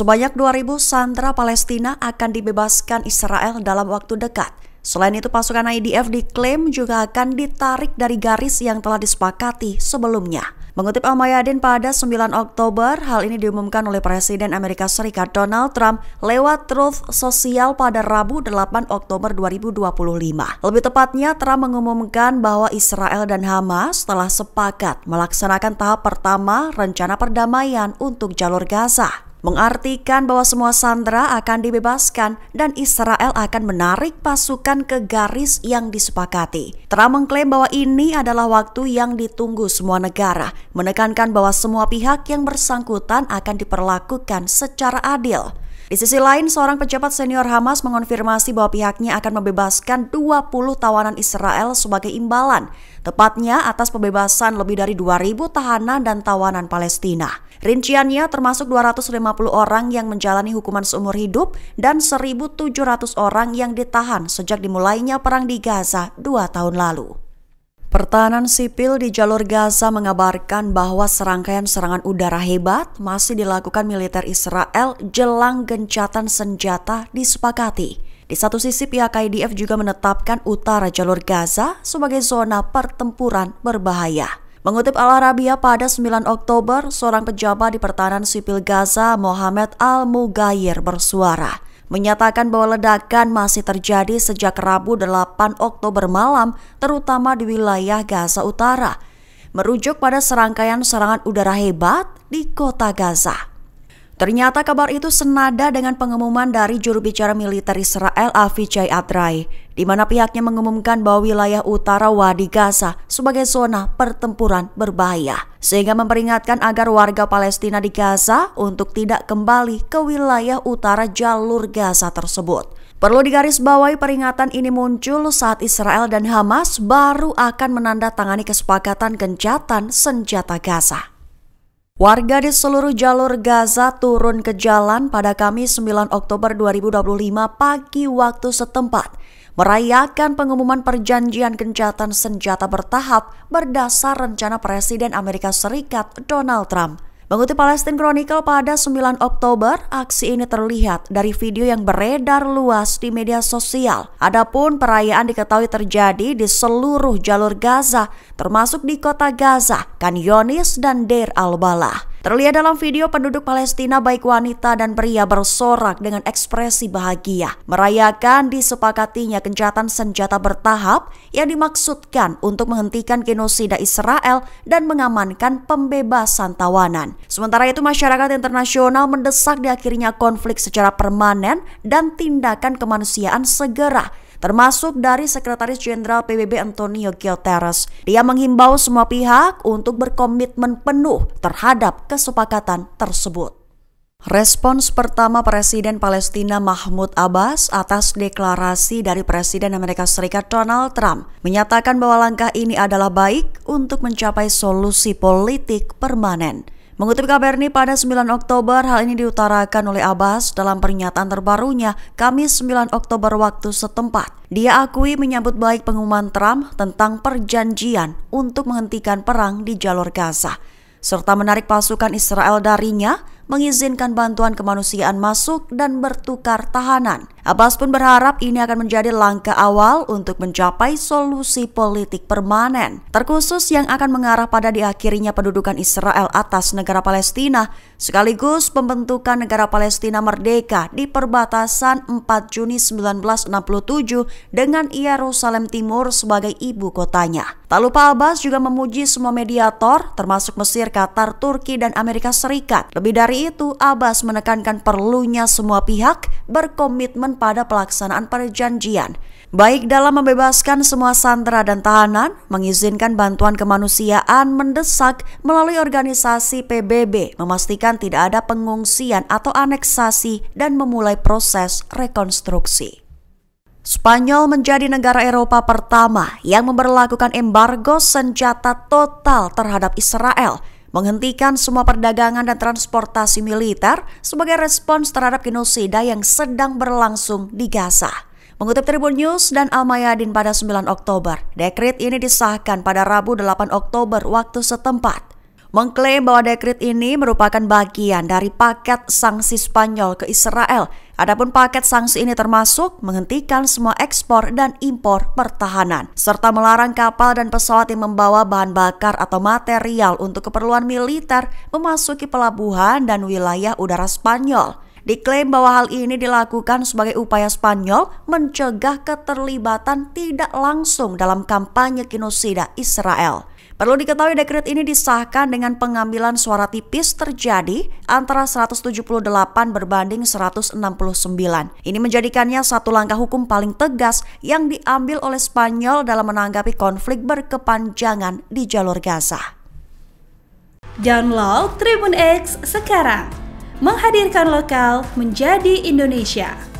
Sebanyak 2.000 sandera Palestina akan dibebaskan Israel dalam waktu dekat. Selain itu, pasukan IDF diklaim juga akan ditarik dari garis yang telah disepakati sebelumnya. Mengutip Al-Mayadin pada 9 Oktober, hal ini diumumkan oleh Presiden Amerika Serikat Donald Trump lewat Truth Social pada Rabu 8 Oktober 2025. Lebih tepatnya, Trump mengumumkan bahwa Israel dan Hamas telah sepakat melaksanakan tahap pertama rencana perdamaian untuk jalur Gaza, mengartikan bahwa semua sandera akan dibebaskan dan Israel akan menarik pasukan ke garis yang disepakati. Trump mengklaim bahwa ini adalah waktu yang ditunggu semua negara, menekankan bahwa semua pihak yang bersangkutan akan diperlakukan secara adil. Di sisi lain, seorang pejabat senior Hamas mengonfirmasi bahwa pihaknya akan membebaskan 20 tawanan Israel sebagai imbalan, tepatnya atas pembebasan lebih dari 2.000 tahanan dan tawanan Palestina. Rinciannya termasuk 250 orang yang menjalani hukuman seumur hidup dan 1.700 orang yang ditahan sejak dimulainya perang di Gaza 2 tahun lalu. Pertahanan sipil di jalur Gaza mengabarkan bahwa serangkaian serangan udara hebat masih dilakukan militer Israel jelang gencatan senjata disepakati. Di satu sisi, pihak IDF juga menetapkan utara jalur Gaza sebagai zona pertempuran berbahaya. Mengutip Al-Arabiya pada 9 Oktober, seorang pejabat di pertahanan sipil Gaza, Mohamed Al-Mughayir, bersuara, menyatakan bahwa ledakan masih terjadi sejak Rabu 8 Oktober malam, terutama di wilayah Gaza Utara, merujuk pada serangkaian serangan udara hebat di kota Gaza. Ternyata kabar itu senada dengan pengumuman dari juru bicara militer Israel Avichai Adrai, di mana pihaknya mengumumkan bahwa wilayah utara Wadi Gaza sebagai zona pertempuran berbahaya, sehingga memperingatkan agar warga Palestina di Gaza untuk tidak kembali ke wilayah utara jalur Gaza tersebut. Perlu digarisbawahi, peringatan ini muncul saat Israel dan Hamas baru akan menandatangani kesepakatan gencatan senjata Gaza. Warga di seluruh jalur Gaza turun ke jalan pada Kamis 9 Oktober 2025 pagi waktu setempat, merayakan pengumuman perjanjian gencatan senjata bertahap berdasar rencana Presiden Amerika Serikat Donald Trump. Mengutip Palestine Chronicle pada 9 Oktober, aksi ini terlihat dari video yang beredar luas di media sosial. Adapun perayaan diketahui terjadi di seluruh jalur Gaza, termasuk di kota Gaza, Khan Younis, dan Deir al-Balah. Terlihat dalam video penduduk Palestina baik wanita dan pria bersorak dengan ekspresi bahagia, merayakan disepakatinya gencatan senjata bertahap yang dimaksudkan untuk menghentikan genosida Israel dan mengamankan pembebasan tawanan. Sementara itu, masyarakat internasional mendesak diakhirinya konflik secara permanen dan tindakan kemanusiaan segera, termasuk dari Sekretaris Jenderal PBB Antonio Guterres. Dia menghimbau semua pihak untuk berkomitmen penuh terhadap kesepakatan tersebut. Respons pertama Presiden Palestina Mahmud Abbas atas deklarasi dari Presiden Amerika Serikat Donald Trump menyatakan bahwa langkah ini adalah baik untuk mencapai solusi politik permanen. Mengutip Kabarni pada 9 Oktober, hal ini diutarakan oleh Abbas dalam pernyataan terbarunya Kamis 9 Oktober waktu setempat. Dia akui menyambut baik pengumuman Trump tentang perjanjian untuk menghentikan perang di jalur Gaza, serta menarik pasukan Israel darinya, mengizinkan bantuan kemanusiaan masuk dan bertukar tahanan. Abbas pun berharap ini akan menjadi langkah awal untuk mencapai solusi politik permanen, terkhusus yang akan mengarah pada diakhirinya pendudukan Israel atas negara Palestina, sekaligus pembentukan negara Palestina merdeka di perbatasan 4 Juni 1967 dengan Yerusalem Timur sebagai ibu kotanya. Tak lupa, Abbas juga memuji semua mediator, termasuk Mesir, Qatar, Turki, dan Amerika Serikat. Lebih dari itu, Abbas menekankan perlunya semua pihak berkomitmen pada pelaksanaan perjanjian, baik dalam membebaskan semua sandera dan tahanan, mengizinkan bantuan kemanusiaan mendesak melalui organisasi PBB, memastikan tidak ada pengungsian atau aneksasi, dan memulai proses rekonstruksi. Spanyol menjadi negara Eropa pertama yang memberlakukan embargo senjata total terhadap Israel, menghentikan semua perdagangan dan transportasi militer sebagai respons terhadap genosida yang sedang berlangsung di Gaza. Mengutip Tribun News dan Al-Mayadin pada 9 Oktober, dekret ini disahkan pada Rabu 8 Oktober waktu setempat. mengklaim bahwa dekret ini merupakan bagian dari paket sanksi Spanyol ke Israel. Adapun paket sanksi ini termasuk menghentikan semua ekspor dan impor pertahanan, serta melarang kapal dan pesawat yang membawa bahan bakar atau material untuk keperluan militer memasuki pelabuhan dan wilayah udara Spanyol. Diklaim bahwa hal ini dilakukan sebagai upaya Spanyol mencegah keterlibatan tidak langsung dalam kampanye genosida Israel. Perlu diketahui dekret ini disahkan dengan pengambilan suara tipis terjadi antara 178 berbanding 169. Ini menjadikannya satu langkah hukum paling tegas yang diambil oleh Spanyol dalam menanggapi konflik berkepanjangan di jalur Gaza. Download Tribun X sekarang, menghadirkan lokal menjadi Indonesia.